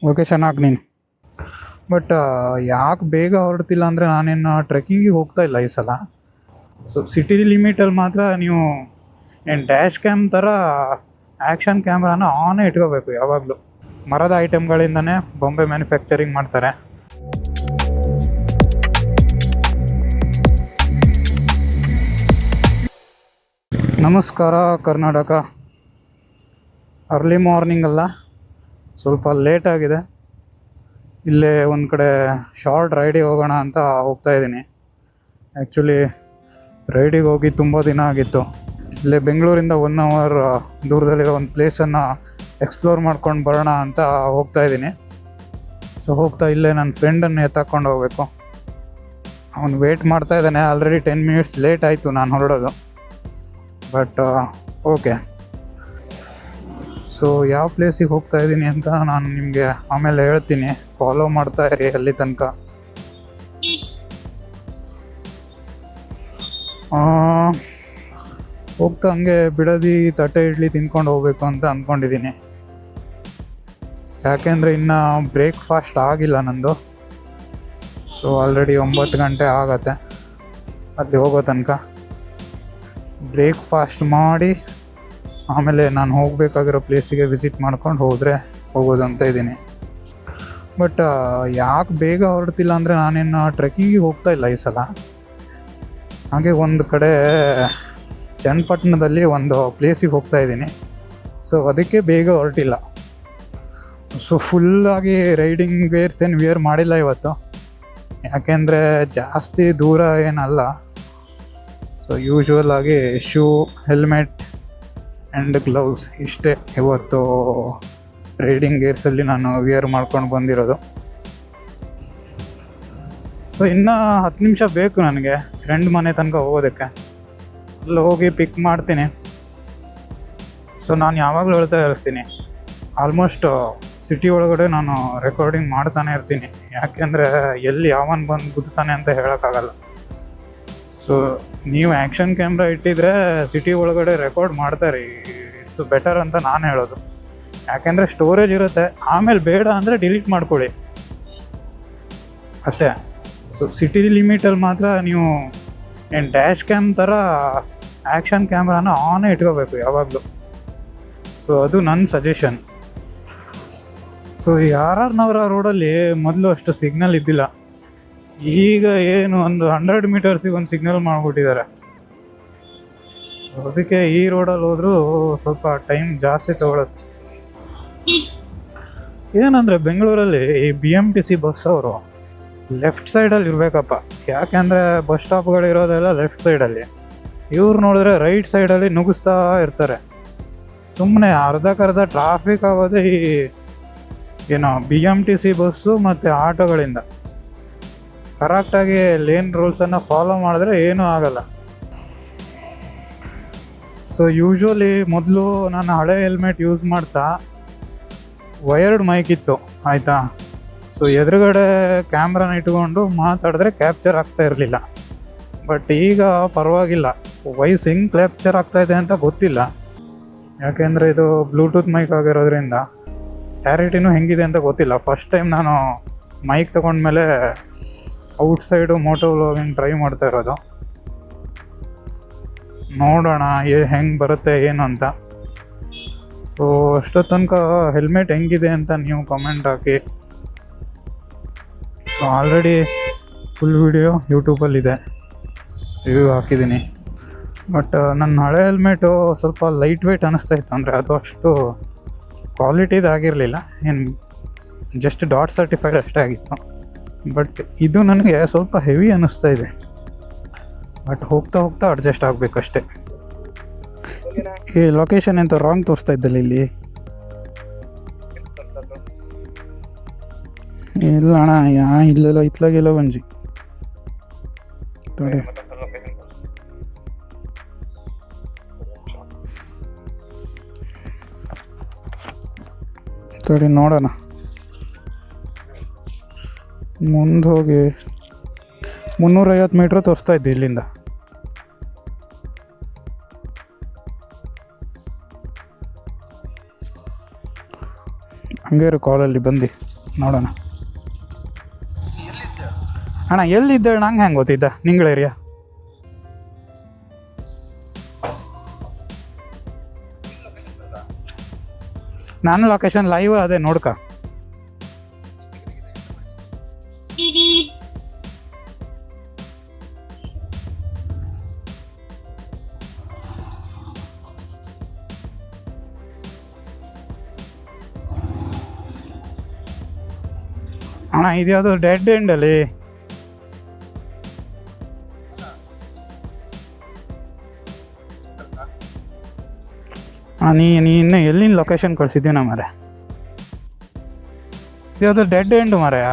Location ಹಾಕಿ ನೀನು. But ಯಾಕೆ ಬೇಗ ಹೊರಡ್ತಿಲ್ಲ ಅಂದರೆ ನಾನೇನು ಟ್ರೆಕ್ಕಿಂಗಿಗೆ ಹೋಗ್ತಾ ಇಲ್ಲ ಈ ಸಲ. ಸೊ ಸಿಟಿ ಲಿಮಿಟಲ್ಲಿ ಮಾತ್ರ ನೀವು ಏನು ಡ್ಯಾಶ್ ಕ್ಯಾಮ್ ಥರ ಆ್ಯಕ್ಷನ್ ಕ್ಯಾಮ್ರಾನ ಆನೇ ಇಟ್ಕೋಬೇಕು ಯಾವಾಗಲೂ. ಮರದ ಐಟಮ್ಗಳಿಂದನೇ ಬೊಂಬೆ ಮ್ಯಾನುಫ್ಯಾಕ್ಚರಿಂಗ್ ಮಾಡ್ತಾರೆ. ನಮಸ್ಕಾರ ಕರ್ನಾಟಕ. ಅರ್ಲಿ ಮಾರ್ನಿಂಗ್ ಅಲ್ಲ, ಸ್ವಲ್ಪ ಲೇಟ್ ಆಗಿದೆ. ಇಲ್ಲೇ ಒಂದು ಕಡೆ ಶಾರ್ಟ್ ರೈಡಿಗೆ ಹೋಗೋಣ ಅಂತ ಹೋಗ್ತಾ ಇದ್ದೀನಿ. ಆ್ಯಕ್ಚುಲಿ ರೈಡಿಗೆ ಹೋಗಿ ತುಂಬ ದಿನ ಆಗಿತ್ತು. ಇಲ್ಲೇ ಬೆಂಗಳೂರಿಂದ 1 ಅವರ್ ದೂರದಲ್ಲಿರೋ ಒಂದು ಪ್ಲೇಸನ್ನು ಎಕ್ಸ್ಪ್ಲೋರ್ ಮಾಡ್ಕೊಂಡು ಬರೋಣ ಅಂತ ಹೋಗ್ತಾ ಇದ್ದೀನಿ. ಸೊ ಹೋಗ್ತಾ ಇಲ್ಲೇ ನನ್ನ ಫ್ರೆಂಡನ್ನು ಎತ್ತಾಕೊಂಡು ಹೋಗಬೇಕು. ಅವನು ವೇಟ್ ಮಾಡ್ತಾ ಇದ್ದಾನೆ. ಆಲ್ರೆಡಿ 10 ಮಿನಿಟ್ಸ್ ಲೇಟ್ ಆಯಿತು ನಾನು ಹೊರಡೋದು. But okay. ಸೊ ಯಾವ ಪ್ಲೇಸಿಗೆ ಹೋಗ್ತಾ ಇದ್ದೀನಿ ಅಂತ ನಾನು ನಿಮಗೆ ಆಮೇಲೆ ಹೇಳ್ತೀನಿ. ಫಾಲೋ ಮಾಡ್ತಾ ಇರಿ ಅಲ್ಲಿ ತನಕ. ಹೋಗ್ತಾ ಹಂಗೆ ಬಿಡದಿ ತಟ್ಟೆ ಇಡ್ಲಿ ತಿನ್ಕೊಂಡು ಹೋಗ್ಬೇಕು ಅಂತ ಅಂದ್ಕೊಂಡಿದ್ದೀನಿ. ಯಾಕೆಂದರೆ ಇನ್ನು ಬ್ರೇಕ್ಫಾಸ್ಟ್ ಆಗಿಲ್ಲ ನಂದು. ಸೊ ಆಲ್ರೆಡಿ 9 ಗಂಟೆ ಆಗತ್ತೆ ಅಲ್ಲಿ ಹೋಗೋ ತನಕ. ಬ್ರೇಕ್ಫಾಸ್ಟ್ ಮಾಡಿ ಆಮೇಲೆ ನಾನು ಹೋಗಬೇಕಾಗಿರೋ ಪ್ಲೇಸಿಗೆ ವಿಸಿಟ್ ಮಾಡ್ಕೊಂಡು ಹೋಗೋದು ಅಂತ ಇದ್ದೀನಿ. ಬಟ್ ಯಾಕೆ ಬೇಗ ಹೊರಡ್ತಿಲ್ಲ ಅಂದರೆ ನಾನೇನು ಟ್ರೆಕ್ಕಿಂಗಿಗೆ ಹೋಗ್ತಾ ಇಲ್ಲ ಈ ಸಲ. ಹಾಗೆ ಒಂದು ಕಡೆ ಚನ್ನಪಟ್ಟಣದಲ್ಲಿ ಒಂದು ಪ್ಲೇಸಿಗೆ ಹೋಗ್ತಾ ಇದ್ದೀನಿ. ಸೊ ಅದಕ್ಕೆ ಬೇಗ ಹೊರಟಿಲ್ಲ. ಸೊ ಫುಲ್ಲಾಗಿ ರೈಡಿಂಗ್ ವೇರ್ಸ್ ಏನು ವೇರ್ ಮಾಡಿಲ್ಲ ಇವತ್ತು. ಯಾಕೆಂದರೆ ಜಾಸ್ತಿ ದೂರ ಏನಲ್ಲ. ಸೊ ಯೂಶ್ವಲ್ ಆಗಿ ಶೂ, ಹೆಲ್ಮೆಟ್ ಆ್ಯಂಡ್ ಗ್ಲೌಸ್ ಇಷ್ಟೇ ಇವತ್ತು ರೈಡಿಂಗ್ ಗೇರ್ಸಲ್ಲಿ ನಾನು ವೇರ್ ಮಾಡ್ಕೊಂಡು ಬಂದಿರೋದು. ಸೊ ಇನ್ನೂ 10 ನಿಮಿಷ ಬೇಕು ನನಗೆ ಫ್ರೆಂಡ್ ಮನೆ ತನಕ ಹೋಗೋದಕ್ಕೆ. ಅಲ್ಲಿ ಹೋಗಿ ಪಿಕ್ ಮಾಡ್ತೀನಿ. ಸೊ ನಾನು ಯಾವಾಗಲೂ ಹೇಳ್ತಾ ಇರ್ತೀನಿ, ಆಲ್ಮೋಸ್ಟ್ ಸಿಟಿ ಒಳಗಡೆ ನಾನು ರೆಕಾರ್ಡಿಂಗ್ ಮಾಡ್ತಾನೆ ಇರ್ತೀನಿ. ಯಾಕೆಂದರೆ ಎಲ್ಲಿ ಯಾವನ್ ಬಂದು ಗುದ್ತಾನೆ ಅಂತ ಹೇಳೋಕ್ಕಾಗಲ್ಲ. ಸೊ ನೀವು ಆ್ಯಕ್ಷನ್ ಕ್ಯಾಮ್ರಾ ಇಟ್ಟಿದ್ರೆ ಸಿಟಿ ಒಳಗಡೆ ರೆಕಾರ್ಡ್ ಮಾಡ್ತಾರೆ. ಇಟ್ಸ್ ಬೆಟರ್ ಅಂತ ನಾನು ಹೇಳೋದು. ಯಾಕೆಂದರೆ ಸ್ಟೋರೇಜ್ ಇರುತ್ತೆ. ಆಮೇಲೆ ಬೇಡ ಅಂದರೆ ಡಿಲೀಟ್ ಮಾಡ್ಕೊಳ್ಳಿ ಅಷ್ಟೇ. ಸೊ ಸಿಟಿ ಲಿಮಿಟಲ್ಲಿ ಮಾತ್ರ ನೀವು ಏನು ಡ್ಯಾಶ್ ಕ್ಯಾಮ್ ಥರ ಆ್ಯಕ್ಷನ್ ಕ್ಯಾಮ್ರಾನ ಆನೇ ಇಟ್ಕೋಬೇಕು ಯಾವಾಗಲೂ. ಸೊ ಅದು ನನ್ನ ಸಜೆಷನ್. ಸೊ RR ನಗರ ರೋಡಲ್ಲಿ ಮೊದಲು ಅಷ್ಟು ಸಿಗ್ನಲ್ ಇದ್ದಿಲ್ಲ. ಈಗ ಏನು ಒಂದು 100 ಮೀಟರ್ಸಿಗೆ ಒಂದು ಸಿಗ್ನಲ್ ಮಾಡಿಬಿಟ್ಟಿದ್ದಾರೆ. ಸೊ ಅದಕ್ಕೆ ಈ ರೋಡಲ್ಲಿ ಹೋದರೂ ಸ್ವಲ್ಪ ಟೈಮ್ ಜಾಸ್ತಿ ತೊಗೊಳುತ್ತೆ. ಏನಂದರೆ ಬೆಂಗಳೂರಲ್ಲಿ ಈ BMTC ಬಸ್ ಅವರು ಲೆಫ್ಟ್ ಸೈಡಲ್ಲಿ ಇರಬೇಕಪ್ಪ. ಯಾಕೆಂದರೆ ಬಸ್ ಸ್ಟಾಪ್ಗಳಿರೋದೆಲ್ಲ ಲೆಫ್ಟ್ ಸೈಡಲ್ಲಿ. ಇವ್ರು ನೋಡಿದ್ರೆ ರೈಟ್ ಸೈಡಲ್ಲಿ ನುಗ್ಗಿಸ್ತಾ ಇರ್ತಾರೆ. ಸುಮ್ಮನೆ ಅರ್ಧಕ್ಕರ್ಧ ಟ್ರಾಫಿಕ್ ಆಗೋದೇ ಈ BMTC ಬಸ್ಸು ಮತ್ತು ಆಟೋಗಳಿಂದ. ಕರೆಕ್ಟಾಗಿ ಲೇನ್ ರೂಲ್ಸನ್ನು ಫಾಲೋ ಮಾಡಿದ್ರೆ ಏನೂ ಆಗಲ್ಲ. ಸೊ ಯೂಶ್ವಲಿ ಮೊದಲು ನಾನು ಹಳೆ ಹೆಲ್ಮೆಟ್ ಯೂಸ್ ಮಾಡ್ತಾ ವಯರ್ಡ್ ಮೈಕ್ ಇತ್ತು, ಆಯಿತಾ. ಸೊ ಎದುರುಗಡೆ ಕ್ಯಾಮ್ರಾನ ಇಟ್ಕೊಂಡು ಮಾತಾಡಿದ್ರೆ ಕ್ಯಾಪ್ಚರ್ ಆಗ್ತಾ ಇರಲಿಲ್ಲ. ಬಟ್ ಈಗ ಪರವಾಗಿಲ್ಲ. ವಾಯ್ಸ್ ಹೆಂಗೆ ಕ್ಯಾಪ್ಚರ್ ಆಗ್ತಾಯಿದೆ ಅಂತ ಗೊತ್ತಿಲ್ಲ. ಯಾಕೆಂದರೆ ಇದು ಬ್ಲೂಟೂತ್ ಮೈಕ್ ಆಗಿರೋದ್ರಿಂದ ಕ್ಲಾರಿಟಿನೂ ಹೆಂಗಿದೆ ಅಂತ ಗೊತ್ತಿಲ್ಲ. ಫಸ್ಟ್ ಟೈಮ್ ನಾನು ಮೈಕ್ ತೊಗೊಂಡ್ಮೇಲೆ ಔಟ್ಸೈಡು ಮೋಟೋ ವ್ಲಾಗಿಂಗ್ ಟ್ರೈ ಮಾಡ್ತಾ ಇರೋದು. ನೋಡೋಣ ಹೆಂಗೆ ಬರುತ್ತೆ ಏನು ಅಂತ. ಸೊ ಅಷ್ಟೋ ತನಕ ಹೆಲ್ಮೆಟ್ ಹೆಂಗಿದೆ ಅಂತ ನೀವು ಕಮೆಂಟ್ ಹಾಕಿ. ಸೊ ಆಲ್ರೆಡಿ ಫುಲ್ ವಿಡಿಯೋ ಯೂಟ್ಯೂಬಲ್ಲಿದೆ, ರಿವ್ಯೂ ಹಾಕಿದ್ದೀನಿ. ಬಟ್ ನನ್ನ ಹಳೆ ಹೆಲ್ಮೆಟು ಸ್ವಲ್ಪ ಲೈಟ್ ವೆಯ್ಟ್ ಅನ್ನಿಸ್ತಾ ಇತ್ತು. ಅಂದರೆ ಅದು ಅಷ್ಟು ಕ್ವಾಲಿಟಿದಾಗಿರಲಿಲ್ಲ. ಏನು ಜಸ್ಟ್ ಡಾಟ್ ಸರ್ಟಿಫೈಡ್ ಅಷ್ಟೇ ಆಗಿತ್ತು. ಬಟ್ ಇದು ನನಗೆ ಸ್ವಲ್ಪ ಹೆವಿ ಅನ್ನಿಸ್ತಾ ಇದೆ. ಬಟ್ ಹೋಗ್ತಾ ಹೋಗ್ತಾ ಅಡ್ಜಸ್ಟ್ ಆಗಬೇಕಷ್ಟೆ. ಈ ಲೊಕೇಶನ್ ಎಂತ ರಾಂಗ್ ತೋರಿಸ್ತಾ ಇದ್ದಲ್ಲ ಇಲ್ಲಿ. ಇಲ್ಲ ಅಣ್ಣ, ಇಲ್ಲೆಲ್ಲ ಇತ್ಲಾಗೆಲ್ಲ ಬಂಜಿ ನೋಡಿ. ತಡಿ ನೋಡೋಣ. ಮುಂದೆ ಹೋಗಿ 350 ಮೀಟ್ರ್ ತೋರಿಸ್ತಾ ಇದ್ದೆ ಇಲ್ಲಿಂದ. ಹಂಗೆ ಇರು ಕಾಲಲ್ಲಿ ಬಂದು ನೋಡೋಣ. ಅಣ್ಣ ಎಲ್ಲಿದ್ದ ನಂಗೆ ಹೆಂಗೆ ಗೊತ್ತಿದ್ದ ನಿಂಗಳ ಏರಿಯಾ? ನಾನು ಲೊಕೇಶನ್ ಲೈವ್ ಅದೇ ನೋಡ್ಕ. ಅಣ್ಣ ಇದು ಯಾವುದು ಡೆಡ್ ಎಂಡಲ್ಲಿ ನೀ ಇನ್ನೂ ಎಲ್ಲಿನ ಲೊಕೇಶನ್ ಕಳಿಸಿದ್ದೀನ ಮರೆ? ಇದು ಡೆಡ್ ಎಂಡು ಮರೆಯ.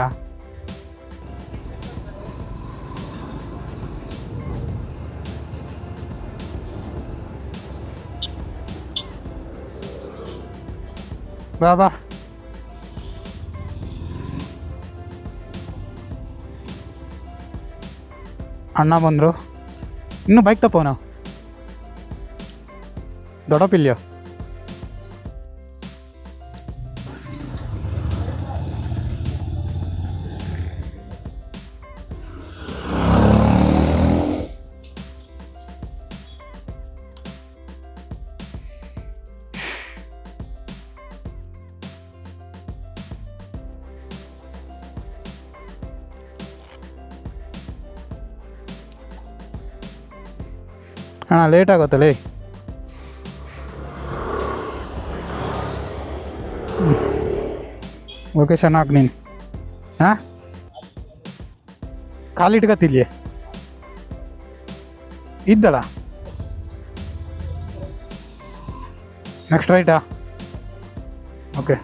ಬಾ ಬಾ ಅಣ್ಣ ಬಂದರು. ಇನ್ನೂ ಬೈಕ್ ತಪ್ಪೋನ ದೊಡ್ಡಪಿಲ್ಯೋ. ಅಣ್ಣ ಲೇಟ್ ಆಗುತ್ತಲ್ಲೇ. ಲೊಕೇಶನ್ ಹಾಕಿ ನೀನು. ಹಾಂ ಕಾಲಿಟ್ಕತ್ತಿಲ್ಯೇ ಇದ್ದಲ್ಲ. ನೆಕ್ಸ್ಟ್ ರೈಟಾ? ಓಕೆ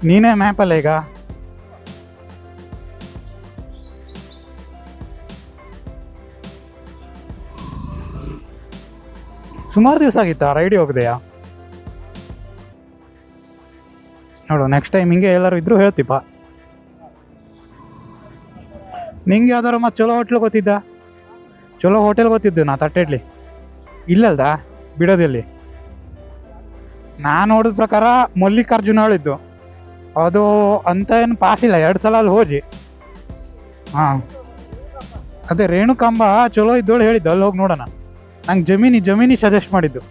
ನೀನೇ ಮ್ಯಾಪಲ್ಲ ಈಗ? ಸುಮಾರು ದಿವಸ ಆಗಿತ್ತಾ ರೈಡಿ ಹೋಗದೆಯಾ? ನೋಡು ನೆಕ್ಸ್ಟ್ ಟೈಮ್ ಹಿಂಗೆ ಎಲ್ಲರೂ ಇದ್ರೂ ಹೇಳ್ತಿಪ್ಪ. ನಿಂಗೆ ಯಾವ್ದಾರು ಮತ್ತು ಚಲೋ ಹೋಟ್ಲ್ ಗೊತ್ತಿದ್ದ? ಚಲೋ ಹೋಟೆಲ್ ಗೊತ್ತಿದ್ದು ನಾ ತಟ್ಟೆಡ್ಲಿ ಇಲ್ಲಲ್ದ ಬಿಡೋದಿಲ್ಲಿ. ನಾನು ನೋಡಿದ ಪ್ರಕಾರ ಮಲ್ಲಿಕಾರ್ಜುನ ಹೇಳಿದ್ದು ಅದು ಅಂತ ಏನು ಪಾಸ್ ಇಲ್ಲ. 2 ಸಲ ಅಲ್ಲಿ ಹೋಗಿ. ಹಾಂ ಅದೇ ರೇಣುಕಾಂಬ ಚಲೋ ಇದ್ದೋಳು ಹೇಳಿದ್ದು ಅಲ್ಲಿ ಹೋಗಿ ನೋಡೋಣ. ನಂಗೆ ಜಮೀನಿ ಸಜೆಸ್ಟ್ ಮಾಡಿದ್ದು.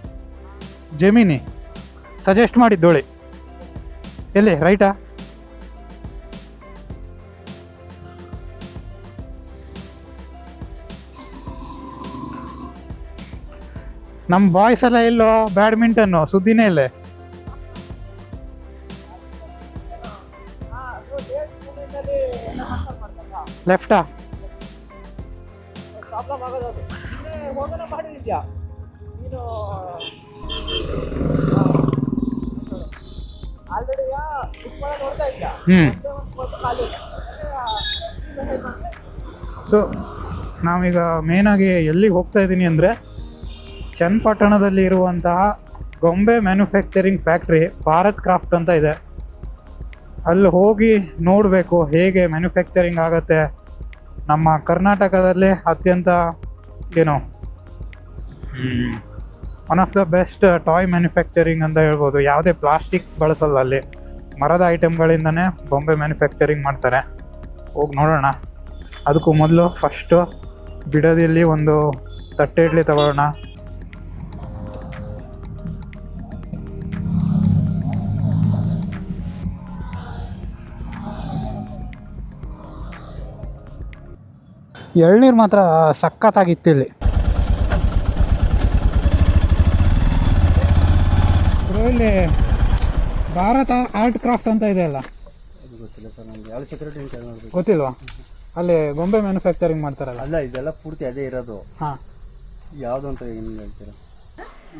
ಜಮೀನಿ ಸಜೆಸ್ಟ್ ಮಾಡಿದ್ದೋಳಿ. ಎಲ್ಲಿ ರೈಟಾ? ನಮ್ಮ ಬಾಯ್ಸ್ ಎಲ್ಲ ಎಲ್ಲೋ ಬ್ಯಾಡ್ಮಿಂಟನ್ನು ಸುದ್ದಿನೇ ಇಲ್ಲೇ. ಲೆಫ್ಟಾ? ಸೊ ನಾವೀಗ ಮೇನಾಗಿ ಎಲ್ಲಿಗೆ ಹೋಗ್ತಾ ಇದ್ದೀನಿ ಅಂದರೆ ಚನ್ನಪಟ್ಟಣದಲ್ಲಿ ಇರುವಂತಹ ಗೊಂಬೆ ಮ್ಯಾನುಫ್ಯಾಕ್ಚರಿಂಗ್ ಫ್ಯಾಕ್ಟ್ರಿ ಭಾರತ್ ಕ್ರಾಫ್ಟ್ ಅಂತ ಇದೆ. ಅಲ್ಲಿ ಹೋಗಿ ನೋಡಬೇಕು ಹೇಗೆ ಮ್ಯಾನುಫ್ಯಾಕ್ಚರಿಂಗ್ ಆಗುತ್ತೆ. ನಮ್ಮ ಕರ್ನಾಟಕದಲ್ಲಿ ಅತ್ಯಂತ ಏನು one of the best toy manufacturing ಅಂತ ಹೇಳ್ಬೋದು. ಯಾವುದೇ ಪ್ಲಾಸ್ಟಿಕ್ ಬಳಸಲ್ಲ ಅಲ್ಲಿ. ಮರದ ಐಟಮ್ಗಳಿಂದನೇ ಬೊಂಬೆ ಮ್ಯಾನುಫ್ಯಾಕ್ಚರಿಂಗ್ ಮಾಡ್ತಾರೆ. ಹೋಗಿ ನೋಡೋಣ. ಅದಕ್ಕೂ ಮೊದಲು ಫಸ್ಟು ಬಿಡದಿಯಲ್ಲಿ ಒಂದು ತಟ್ಟೆ ಇಡ್ಲಿ ತಗೊಳ್ಳೋಣ. ಎಳ್ನೀರು ಮಾತ್ರ ಸಖತ್ತಾಗಿತ್ತು ಇಲ್ಲಿ. ಇಲ್ಲಿ ಭಾರತ ಆರ್ಟ್ ಕ್ರಾಫ್ಟ್ ಅಂತ ಇದೆ ಅಲ್ಲ, ಗೊತ್ತಿಲ್ವಾ? ಅಲ್ಲಿ ಗೊಂಬೆ ಮ್ಯಾನುಫ್ಯಾಕ್ಚರಿಂಗ್ ಮಾಡ್ತಾರಲ್ಲ. ಅಲ್ಲ, ಇದೆಲ್ಲ ಪೂರ್ತಿ ಅದೇ ಇರೋದು. ಹಾಂ, ಯಾವುದು ಅಂತ ಏನು ಹೇಳ್ತೀರಾ?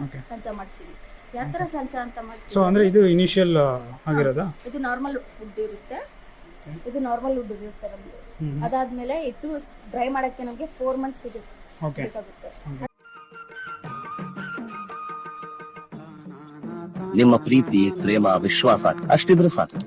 ಓಕೆ, ಸಂಚ ಮಾಡ್ತೀವಿ. ಯಾವ ಥರ ಸಂಚ ಅಂತ ಮಾಡ್ತೀವಿ? ಸೊ ಅಂದರೆ ಇದು ಇನಿಷಿಯಲ್ ಆಗಿರೋದಾ? ಇದು ನಾರ್ಮಲ್ ವುಡ್ ಇರುತ್ತೆ. ಇದು ನಾರ್ಮಲ್ ವುಡ್ ಇರುತ್ತೆ ನಮಗೆ. ಅದಾದ್ಮೇಲೆ ಇದು ಡ್ರೈ ಮಾಡೋಕ್ಕೆ ನಮಗೆ 4 ಮಂತ್ಸ್ ಬೇಕಾಗುತ್ತೆ. ನಿಮ್ಮ ಪ್ರೀತಿ, ಪ್ರೇಮ, ವಿಶ್ವಾಸ ಅಷ್ಟಿದ್ರೆ ಸಾಕು.